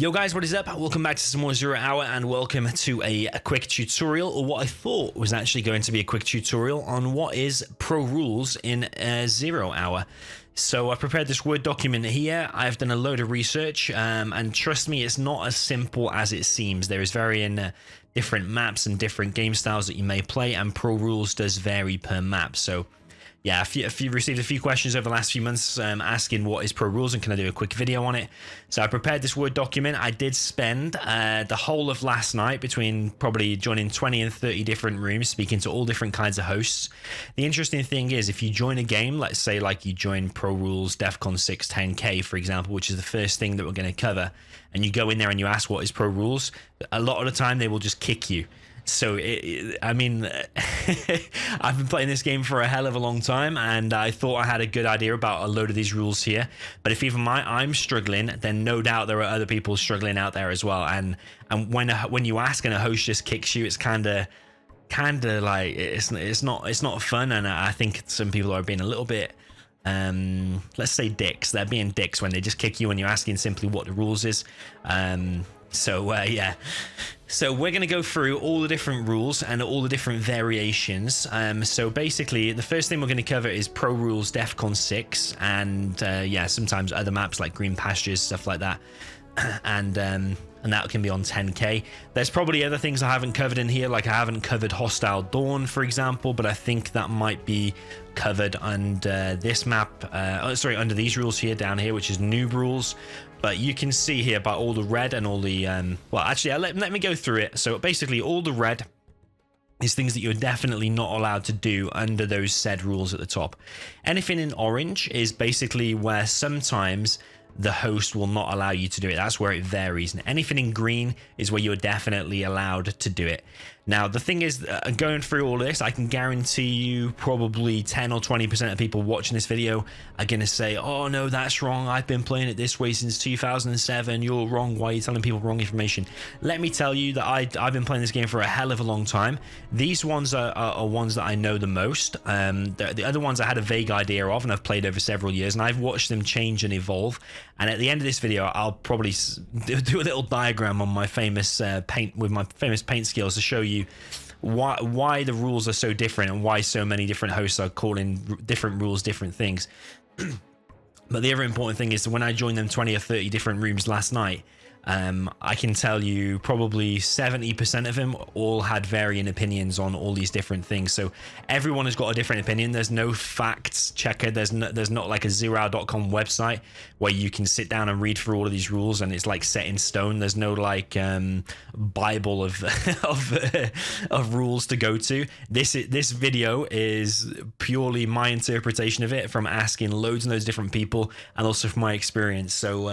Yo guys, what is up? Welcome back to some more Zero Hour and welcome to a quick tutorial, or what I thought was actually going to be a quick tutorial on what is pro rules in Zero Hour. So I prepared this Word document here. I've done a load of research and trust me, it's not as simple as it seems. There is varying different maps and different game styles that you may play, and pro rules does vary per map. So yeah, if you received a few questions over the last few months asking what is pro rules and can I do a quick video on it. So I prepared this Word document. I did spend the whole of last night between probably joining 20 and 30 different rooms, speaking to all different kinds of hosts. The interesting thing is, if you join a game, let's say like you join Pro Rules Defcon 6 10K, for example, which is the first thing that we're going to cover, and you go in there and you ask what is pro rules, a lot of the time they will just kick you. So, I mean, I've been playing this game for a hell of a long time, and I thought I had a good idea about a load of these rules here. But if even I'm struggling, then no doubt there are other people struggling out there as well. And when you ask and a host just kicks you, it's kind of like it's not fun. And I think some people are being a little bit, let's say dicks. They're being dicks when they just kick you when you're asking simply what the rules is. Yeah. So we're going to go through all the different rules and all the different variations. So basically, the first thing we're going to cover is Pro Rules Defcon 6, and yeah, sometimes other maps like Green Pastures, stuff like that. And that can be on 10K. There's probably other things I haven't covered in here, like I haven't covered Hostile Dawn, for example, but I think that might be covered under this map, under these rules here, down here, which is Noob rules. But you can see here about all the red and all the, well, actually, let me go through it. So basically, all the red is things that you're definitely not allowed to do under those said rules at the top. Anything in orange is basically where sometimes the host will not allow you to do it. That's where it varies. And anything in green is where you're definitely allowed to do it. Now, the thing is, going through all this, I can guarantee you probably 10 or 20% of people watching this video are going to say, oh, no, that's wrong. I've been playing it this way since 2007. You're wrong. Why are you telling people wrong information? Let me tell you that I've been playing this game for a hell of a long time. These ones are ones that I know the most. The other ones I had a vague idea of, and I've played over several years, and I've watched them change and evolve. And at the end of this video, I'll probably do a little diagram on my famous paint skills to show you why the rules are so different and why so many different hosts are calling different rules different things. But the other important thing is that when I joined them 20 or 30 different rooms last night, I can tell you probably 70% of them all had varying opinions on all these different things. So everyone has got a different opinion. There's no facts checker. There's not like a zerohour.com website where you can sit down and read through all of these rules and it's like set in stone. There's no like Bible of of rules to go to. This video is purely my interpretation of it from asking loads and loads of different people and also from my experience. So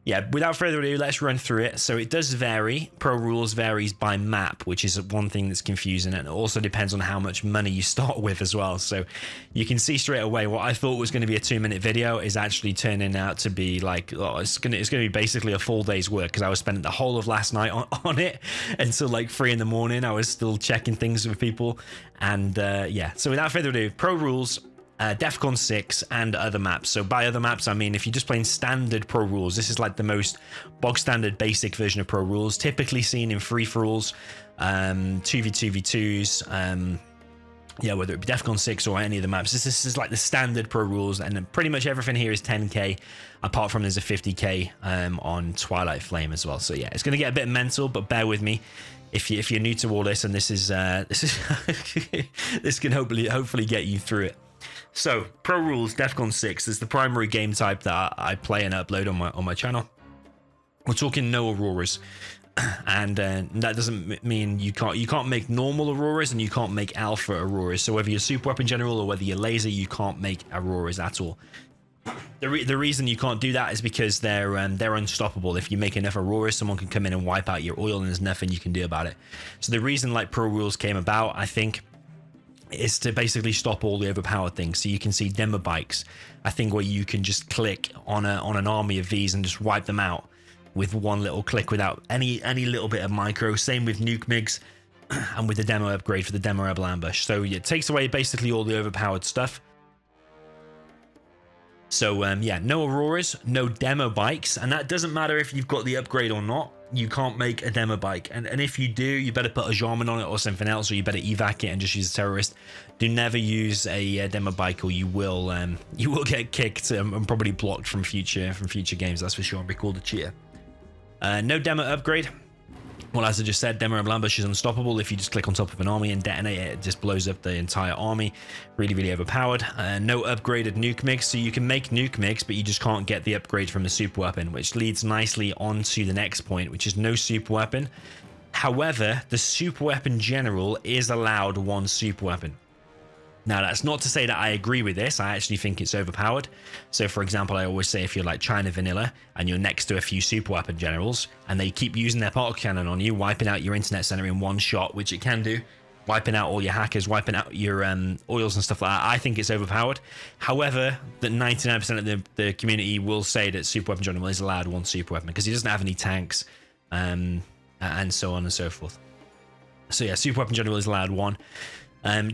yeah, without further ado, let's run through it. So it does vary. Pro Rules varies by map, which is one thing that's confusing, and it also depends on how much money you start with as well. So you can see straight away what I thought was going to be a 2-minute video is actually turning out to be like, oh, it's going to be basically a full day's work, because I was spending the whole of last night on it until like 3 in the morning. I was still checking things with people, and yeah. So without further ado, Pro Rules, Defcon 6 and other maps. So by other maps, I mean if you're just playing standard Pro Rules, this is like the most bog standard basic version of Pro Rules, typically seen in free-for-alls, 2v2v2s, yeah, whether it be Defcon 6 or any of the maps. This is like the standard Pro Rules, and then pretty much everything here is 10k, apart from there's a 50k on Twilight Flame as well. So yeah, it's going to get a bit mental, but bear with me if you're new to all this, and this is this can hopefully get you through it. So, Pro Rules Defcon 6 is the primary game type that I play and upload on my channel. We're talking no Auroras, and that doesn't mean you can't make normal Auroras and you can't make Alpha Auroras. So whether you're Super Weapon General or whether you're Laser, you can't make Auroras at all. The reason you can't do that is because they're unstoppable. If you make enough Auroras, someone can come in and wipe out your oil, and there's nothing you can do about it. So the reason like Pro Rules came about, I think, is to basically stop all the overpowered things. So you can see demo bikes, I think, where you can just click on an army of these and just wipe them out with one little click without any little bit of micro. Same with Nuke MiGs and with the demo upgrade for the demo rebel ambush. So it takes away basically all the overpowered stuff. So yeah, no Auroras, no demo bikes, and that doesn't matter if you've got the upgrade or not. You can't make a demo bike, and if you do, you better put a Jarman on it or something else, or you better evac it and just use a terrorist. Do never use a demo bike, or you will get kicked and probably blocked from future games. That's for sure, and be called a cheater. No demo upgrade. Well, as I just said, demo ambush is unstoppable. If you just click on top of an army and detonate it, it just blows up the entire army. Really, really overpowered. No upgraded nuke mix, so you can make nuke mix, but you just can't get the upgrade from the super weapon, which leads nicely on to the next point, which is no super weapon. However, the super weapon general is allowed one super weapon. Now, that's not to say that I agree with this. I actually think it's overpowered. So, for example, I always say if you're like China Vanilla and you're next to a few super weapon generals and they keep using their particle cannon on you, wiping out your internet center in one shot, which it can do, wiping out all your hackers, wiping out your oils and stuff like that, I think it's overpowered. However, that 99% of the community will say that super weapon general is allowed one super weapon because he doesn't have any tanks and so on and so forth. So, yeah, super weapon general is allowed one.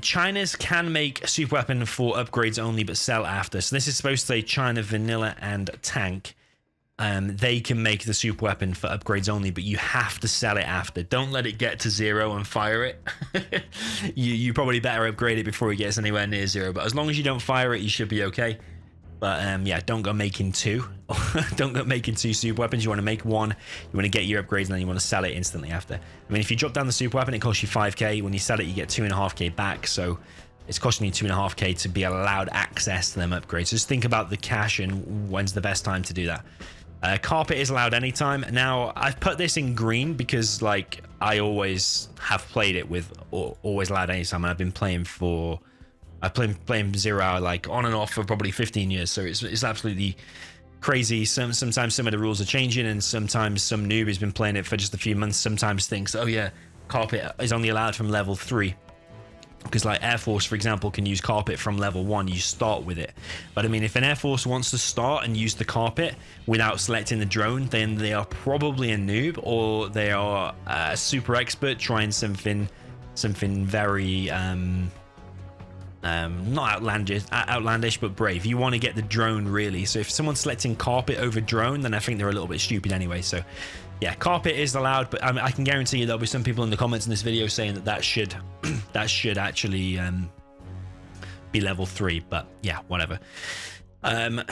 China's can make a super weapon for upgrades only, but sell after. So this is supposed to say China, vanilla, and tank. They can make the super weapon for upgrades only, but you have to sell it after. Don't let it get to 0 and fire it. you probably better upgrade it before it gets anywhere near 0. But as long as you don't fire it, you should be okay. But yeah, don't go making 2. Don't go making 2 super weapons. You want to make 1. You want to get your upgrades, and then you want to sell it instantly after. I mean, if you drop down the super weapon, it costs you 5k. When you sell it, you get 2.5k back. So it's costing you 2.5k to be allowed access to them upgrades. Just think about the cash and when's the best time to do that. Carpet is allowed anytime. Now, I've put this in green because, like, I always have played it with always allowed anytime. And I've been playing for... I've been playing 0 Hour like on and off for probably 15 years, so it's absolutely crazy. Sometimes some of the rules are changing, and sometimes some noob has been playing it for just a few months. Sometimes thinks, oh yeah, carpet is only allowed from level 3, because like Air Force, for example, can use carpet from level 1. You start with it, but I mean, if an Air Force wants to start and use the carpet without selecting the drone, then they are probably a noob, or they are a super expert trying something very not outlandish, but brave. You want to get the drone, really. So if someone's selecting carpet over drone, then I think they're a little bit stupid anyway. So yeah, carpet is allowed, but I can guarantee you there'll be some people in the comments in this video saying that should actually be level 3, but yeah, whatever.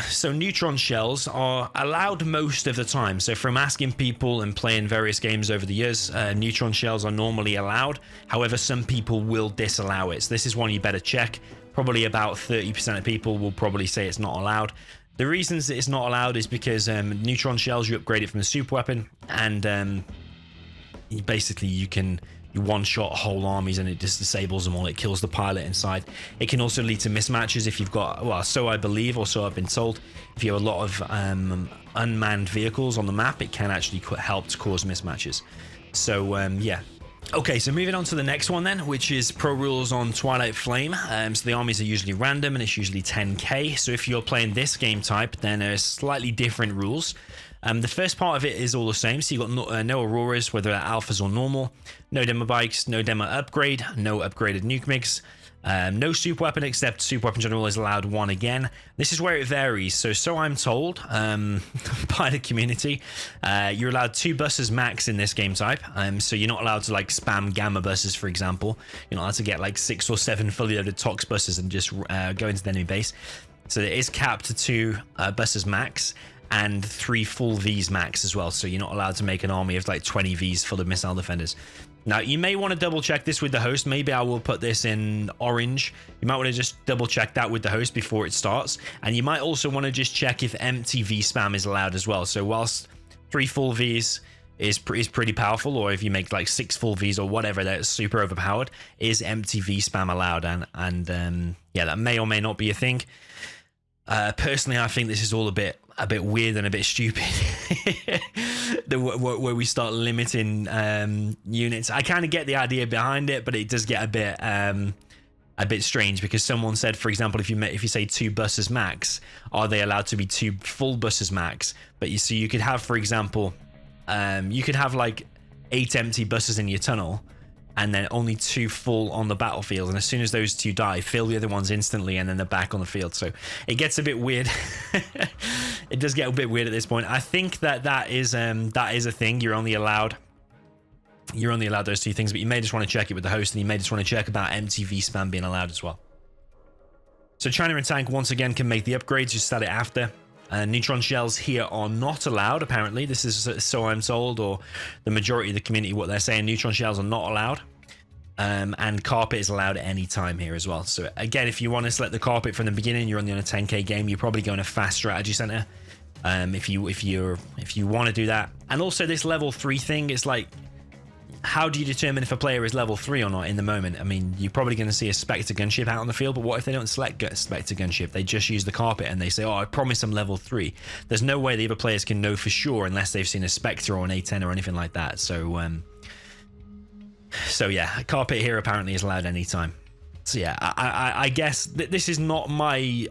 So neutron shells are allowed most of the time. So from asking people and playing various games over the years, neutron shells are normally allowed. However, some people will disallow it. So this is one you better check. Probably about 30% of people will probably say it's not allowed. The reasons that it's not allowed is because neutron shells, you upgrade it from the super weapon, and basically you one-shot whole armies and it just disables them all. It kills the pilot inside. It can also lead to mismatches if you've got, well, so I believe, or so I've been told, if you have a lot of unmanned vehicles on the map, it can actually help to cause mismatches. So yeah. Okay, so moving on to the next one then, which is pro rules on Twilight Flame. So the armies are usually random and it's usually 10k. So if you're playing this game type, then there's slightly different rules. The first part of it is all the same. So you've got no Auroras, whether they're alphas or normal, no demo bikes, no demo upgrade, no upgraded nuke mix, no super weapon, except super weapon general is allowed 1 again. This is where it varies. So I'm told by the community, you're allowed 2 buses max in this game type. So you're not allowed to like spam gamma buses, for example. You're not allowed to get like 6 or 7 fully loaded tox buses and just go into the enemy base. So it is capped to 2 buses max, and 3 full Vs max as well. So you're not allowed to make an army of like 20 Vs full of missile defenders. Now, you may want to double check this with the host. Maybe I will put this in orange. You might want to just double check that with the host before it starts. And you might also want to just check if empty V spam is allowed as well. So whilst 3 full Vs is pretty powerful, or if you make like 6 full Vs or whatever that's super overpowered, is empty V spam allowed? And yeah, that may or may not be a thing. Personally, I think this is all a bit weird and a bit stupid. Where we start limiting units. I kind of get the idea behind it, but it does get a bit strange, because someone said, for example, if you say 2 buses max, are they allowed to be 2 full buses max? But you could have, for example, you could have like 8 empty buses in your tunnel, and then only 2 full on the battlefield. And as soon as those 2 die, fill the other ones instantly, and then they're back on the field. So it gets a bit weird. It does get a bit weird at this point. I think that is a thing. You're only allowed those 2 things, but you may just want to check it with the host, and you may just want to check about MTV spam being allowed as well. So China and Tank once again can make the upgrades. Just start it after. Neutron shells here are not allowed, apparently. This is so I'm told, or the majority of the community, what they're saying. Neutron shells are not allowed. And carpet is allowed at any time here as well. So again, if you want to select the carpet from the beginning, you're only on a 10k game, you're probably going to fast strategy center. If you want to do that. And also this level 3 thing, it's like, how do you determine if a player is level 3 or not in the moment? I mean, you're probably going to see a Spectre gunship out on the field, but what if they don't select Spectre gunship? They just use the carpet and they say, oh, I promise I'm level 3. There's no way the other players can know for sure unless they've seen a Spectre or an A10 or anything like that. So yeah, carpet here apparently is allowed anytime. So yeah, I guess this is not my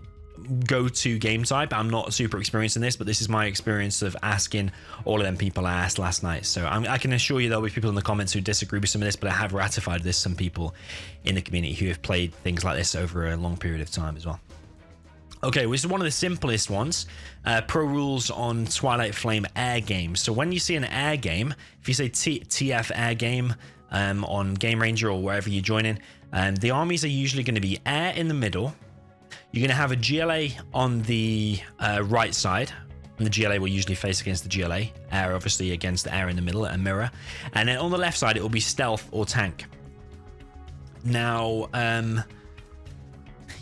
go-to game type. I'm not super experienced in this, but this is my experience of asking all of them people I asked last night. So I can assure you there'll be people in the comments who disagree with some of this, but I have ratified this, some people in the community who have played things like this over a long period of time as well. Okay, well, this is one of the simplest ones. Pro rules on Twilight Flame air games. So when you see an air game, if you say TF air game on Game Ranger or wherever you join in, the armies are usually going to be air in the middle. You're going to have a GLA on the right side, and the GLA will usually face against the GLA. Air, obviously, against the air in the middle, a mirror. And then on the left side, it will be stealth or tank. Now,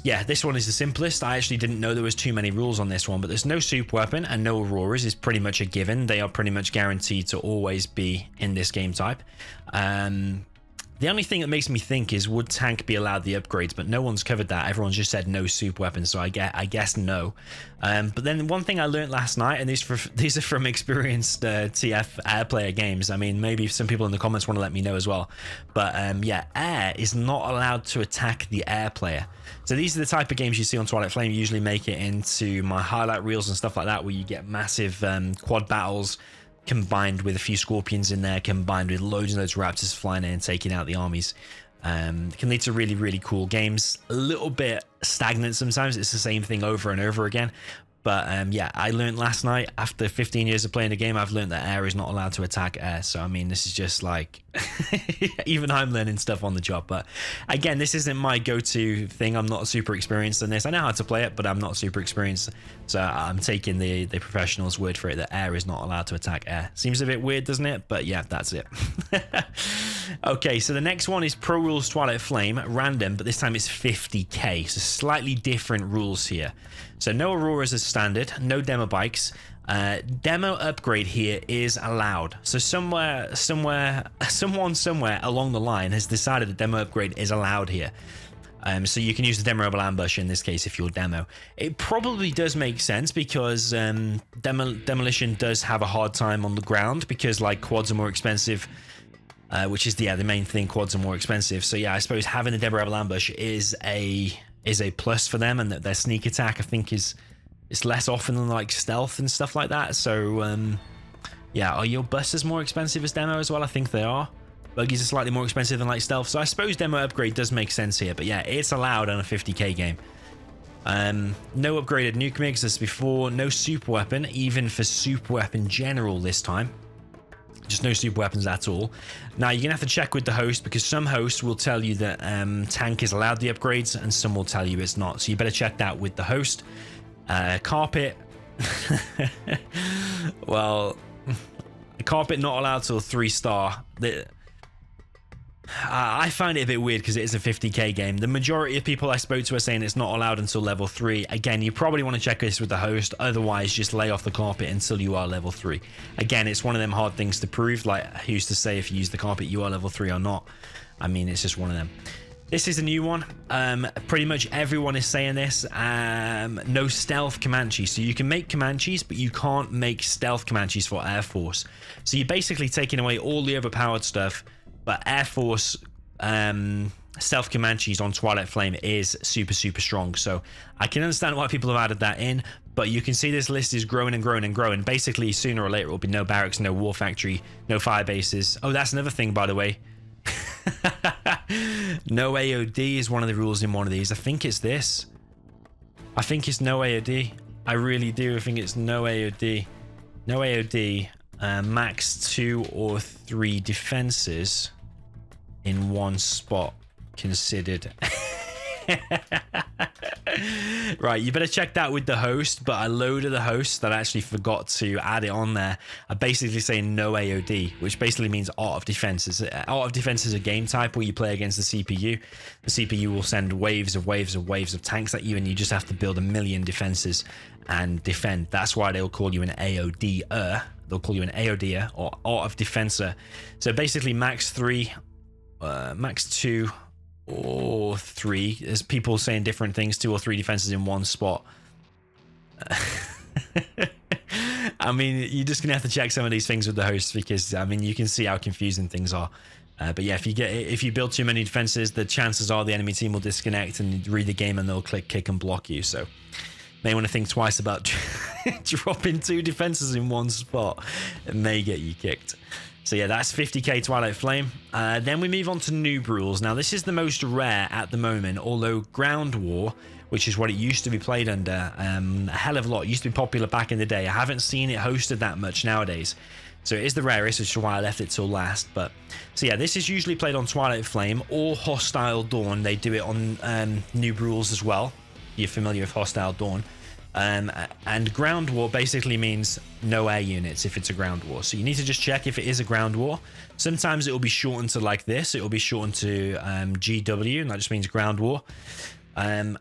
yeah, this one is the simplest. I actually didn't know there was too many rules on this one, but there's no super weapon and no auroras is pretty much a given. They are pretty much guaranteed to always be in this game type. The only thing that makes me think is, would tank be allowed the upgrades? But no one's covered that. Everyone's just said no super weapons, so I guess no. But then one thing I learned last night, and these are from experienced TF air player games. I mean, maybe some people in the comments want to let me know as well. But yeah, air is not allowed to attack the air player. So these are the type of games you see on Twilight Flame. Usually make it into my highlight reels and stuff like that, where you get massive quad battles, combined with a few scorpions in there, combined with loads and loads of raptors flying in and taking out the armies. It can lead to really, really cool games. A little bit stagnant sometimes. It's the same thing over and over again. But yeah, I learned last night, after 15 years of playing the game, I've learned that air is not allowed to attack air. So, I mean, this is just like, even I'm learning stuff on the job. But again, this isn't my go-to thing. I'm not super experienced in this. I know how to play it, but I'm not super experienced. So I'm taking the professional's word for it, that air is not allowed to attack air. Seems a bit weird, doesn't it? But yeah, that's it. Okay, so the next one is Pro Rules Twilight Flame, random, but this time it's 50k. So slightly different rules here. So no auroras as standard, no demo bikes. Demo upgrade here is allowed. So someone somewhere along the line has decided that demo upgrade is allowed here. So you can use the Demorable Ambush in this case if you're demo. It probably does make sense because Demolition does have a hard time on the ground because like quads are more expensive, which is the main thing. Quads are more expensive. So yeah, I suppose having the Demorable Ambush is a plus for them, and that their sneak attack I think is less often than like stealth and stuff like that. So yeah, are your busters more expensive as demo as well? I think they are. Buggies are slightly more expensive than like stealth, so I suppose demo upgrade does make sense here. But yeah, it's allowed on a 50k game. No upgraded nuke MiGs as before. No super weapon, even for super weapon general this time. Just no super weapons at all. Now you're gonna have to check with the host, because some hosts will tell you that tank is allowed the upgrades and some will tell you it's not, so you better check that with the host. Carpet well, carpet not allowed till 3-star. I find it a bit weird because it is a 50k game. The majority of people I spoke to are saying it's not allowed until level 3. Again, you probably want to check this with the host. Otherwise, just lay off the carpet until you are level 3. Again, it's one of them hard things to prove. Like, who's to say if you use the carpet you are level 3 or not? I mean, it's just one of them. This is a new one. Pretty much everyone is saying this. No stealth Comanches. So you can make Comanches, but you can't make stealth Comanches for Air Force. So you're basically taking away all the overpowered stuff. But Air Force stealth Comanches on Twilight Flame is super, super strong. So I can understand why people have added that in. But you can see this list is growing and growing and growing. Basically, sooner or later, it will be no barracks, no war factory, no fire bases. Oh, that's another thing, by the way. No AOD is one of the rules in one of these. I think it's this. I think it's no AOD. I really do. I think it's no AOD. No AOD. Max 2 or 3 defenses in one spot considered. Right, you better check that with the host, but a load of the hosts that actually forgot to add it on there are basically saying no AOD, which basically means art of defense. Art of defense is a game type where you play against the CPU. The CPU will send waves of tanks at you, and you just have to build a million defenses and defend. That's why they'll call you an AOD-er. They'll call you an AOD-er or art of defenser. So basically max 3, max 2 or 3. There's people saying different things, 2 or 3 defenses in one spot. I mean, you're just gonna have to check some of these things with the hosts, because I mean, you can see how confusing things are. But yeah, if you build too many defenses, the chances are the enemy team will disconnect and read the game, and they'll click kick and block you. So may want to think twice about dropping 2 defenses in one spot. It may get you kicked. So yeah, that's 50k Twilight Flame. Then we move on to Noob rules. Now this is the most rare at the moment, although Ground War, which is what it used to be played under, a hell of a lot. It used to be popular back in the day. I haven't seen it hosted that much nowadays. So it is the rarest, which is why I left it till last. But so yeah, this is usually played on Twilight Flame or Hostile Dawn. They do it on Noob rules as well. You're familiar with Hostile Dawn. And Ground War basically means no air units if it's a ground war. So you need to just check if it is a ground war. Sometimes it will be shortened to like this. It will be shortened to GW, and that just means ground war. And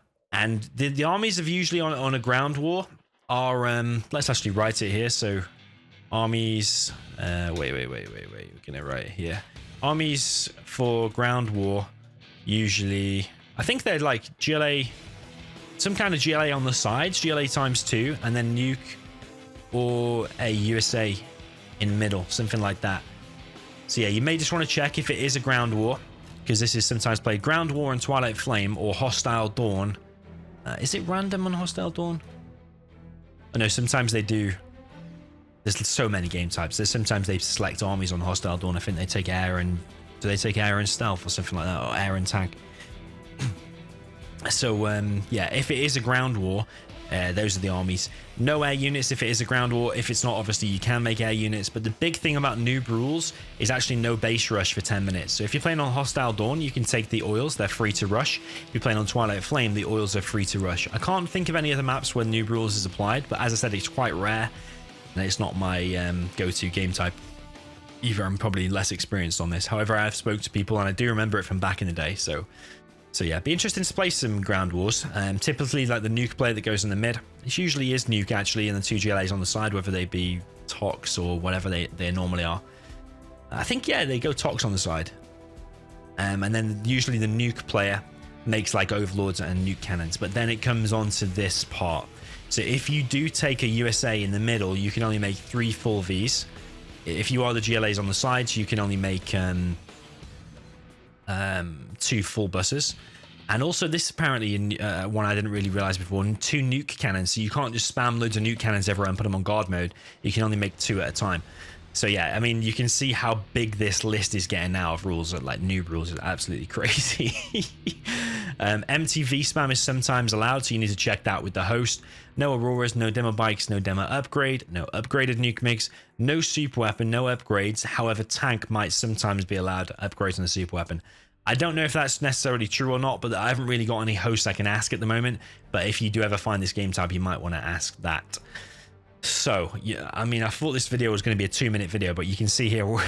the armies of usually on a ground war are, let's actually write it here. So armies, wait, we're gonna write it here. Armies for ground war, usually, I think they're like GLA, some kind of GLA on the sides, GLA ×2, and then nuke or a USA in the middle, something like that. So yeah, you may just want to check if it is a ground war, because this is sometimes played ground war on Twilight Flame or Hostile Dawn. Is it random on Hostile Dawn? I know sometimes they do. There's so many game types. There's sometimes they select armies on Hostile Dawn. I think they take air and, do they take air and stealth or something like that, or air and tank? So yeah, if it is a ground war, those are the armies. No air units if it is a ground war. If it's not, obviously you can make air units. But the big thing about Noob rules is actually no base rush for 10 minutes. So if you're playing on Hostile Dawn, you can take the oils. They're free to rush. If you're playing on Twilight Flame, the oils are free to rush. I can't think of any other maps where Noob rules is applied, but as I said, it's quite rare, and it's not my go-to game type either. I'm probably less experienced on this. However, I have spoke to people, and I do remember it from back in the day. So yeah, be interesting to play some ground wars. Typically, like the nuke player that goes in the mid, it usually is nuke actually, and the 2 GLAs on the side, whether they be tox or whatever they normally are. I think, yeah, they go tox on the side. And then usually the nuke player makes like overlords and nuke cannons, but then it comes on to this part. So if you do take a USA in the middle, you can only make 3 full Vs. If you are the GLAs on the sides, you can only make 2 full buses. And also this apparently one I didn't really realize before, 2 nuke cannons. So you can't just spam loads of nuke cannons everywhere and put them on guard mode. You can only make 2 at a time. So yeah, I mean, you can see how big this list is getting now of rules. Like Noob rules is absolutely crazy. MTV spam is sometimes allowed, so you need to check that with the host. No Auroras, no demo bikes, no demo upgrade, no upgraded nuke mix, no super weapon, no upgrades. However, tank might sometimes be allowed upgrades on the super weapon. I don't know if that's necessarily true or not, but I haven't really got any hosts I can ask at the moment. But if you do ever find this game type, you might want to ask that. So yeah, I mean, I thought this video was going to be a 2-minute video, but you can see here we're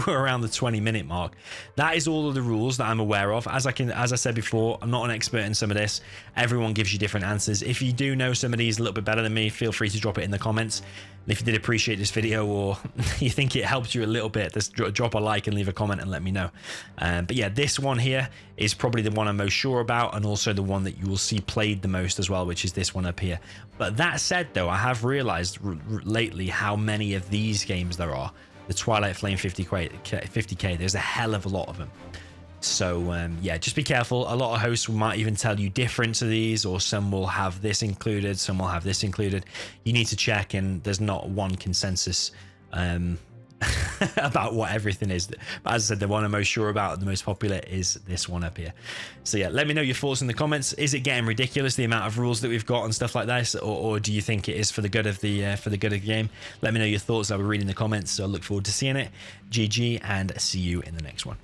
around the 20-minute mark. That is all of the rules that I'm aware of. As I said before, I'm not an expert in some of this. Everyone gives you different answers. If you do know some of these a little bit better than me, feel free to drop it in the comments. And if you did appreciate this video, or you think it helped you a little bit, just drop a like and leave a comment and let me know. But yeah, this one here is probably the one I'm most sure about, and also the one that you will see played the most as well, which is this one up here. But that said, though, I have realized lately how many of these games there are. The Twilight Flame 50k, there's a hell of a lot of them. So yeah, just be careful. A lot of hosts might even tell you different to these, or some will have this included, some will have this included. You need to check, and there's not one consensus about what everything is. But as I said, the one I'm most sure about, the most popular, is this one up here. So yeah, let me know your thoughts in the comments. Is it getting ridiculous, the amount of rules that we've got and stuff like this, or do you think it is for the good of the game? Let me know your thoughts. I'll be reading the comments, so I look forward to seeing it. GG, and see you in the next one.